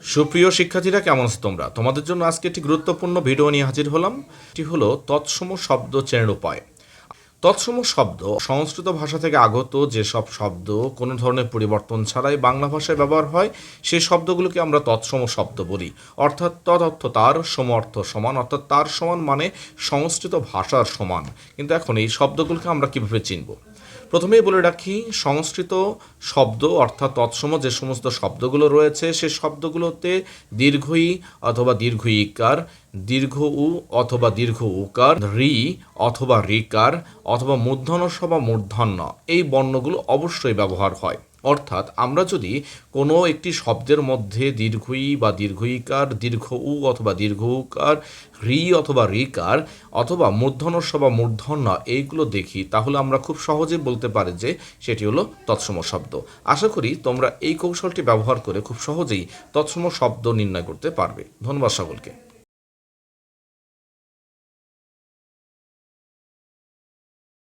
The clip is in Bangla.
সুপ্রিয় শিক্ষার্থীরা, কেমন আছো তোমরা? তোমাদের জন্য আজকে একটি গুরুত্বপূর্ণ ভিডিও নিয়ে হাজির হলাম। এটি হলো তৎসম শব্দ চেনার উপায়। তৎসম শব্দ সংস্কৃত ভাষা থেকে আগত যেসব শব্দ কোনো ধরনের পরিবর্তন ছাড়াই বাংলা ভাষায় ব্যবহার হয়, সেই শব্দগুলোকে আমরা তৎসম শব্দ বলি। অর্থাৎ তৎ অর্থ তার, সম অর্থ সমান, অর্থাৎ তার সমান মানে সংস্কৃত ভাষার সমান। কিন্তু এখন এই শব্দগুলোকে আমরা কিভাবে চিনব? প্রথমেই বলে রাখি, সংস্কৃত শব্দ অর্থাৎ তৎসম যে সমস্ত শব্দগুলো রয়েছে সে শব্দগুলোতে দীর্ঘ ই অথবা দীর্ঘ ইকার, দীর্ঘ উ অথবা দীর্ঘ উকার, রি অথবা রিকার অথবা মূর্ধন্য বা মূর্ধন্য এই বর্ণগুলো অবশ্যই ব্যবহার হয়। অর্থাৎ আমরা যদি কোনো একটি শব্দের মধ্যে দীর্ঘ ই বা দীর্ঘ ইকার, দীর্ঘ উ অথবা দীর্ঘ উকার, রি অথবা রিকার অথবা মূর্ধন্য বা মূর্ধন্য এইগুলো দেখি, তাহলে আমরা খুব সহজেই বলতে পারি যে সেটি হলো তৎসম শব্দ। আশা করি তোমরা এই কৌশলটি ব্যবহার করে খুব সহজেই তৎসম শব্দ নির্ণয় করতে পারবে। ধন্যবাদ সকলকে।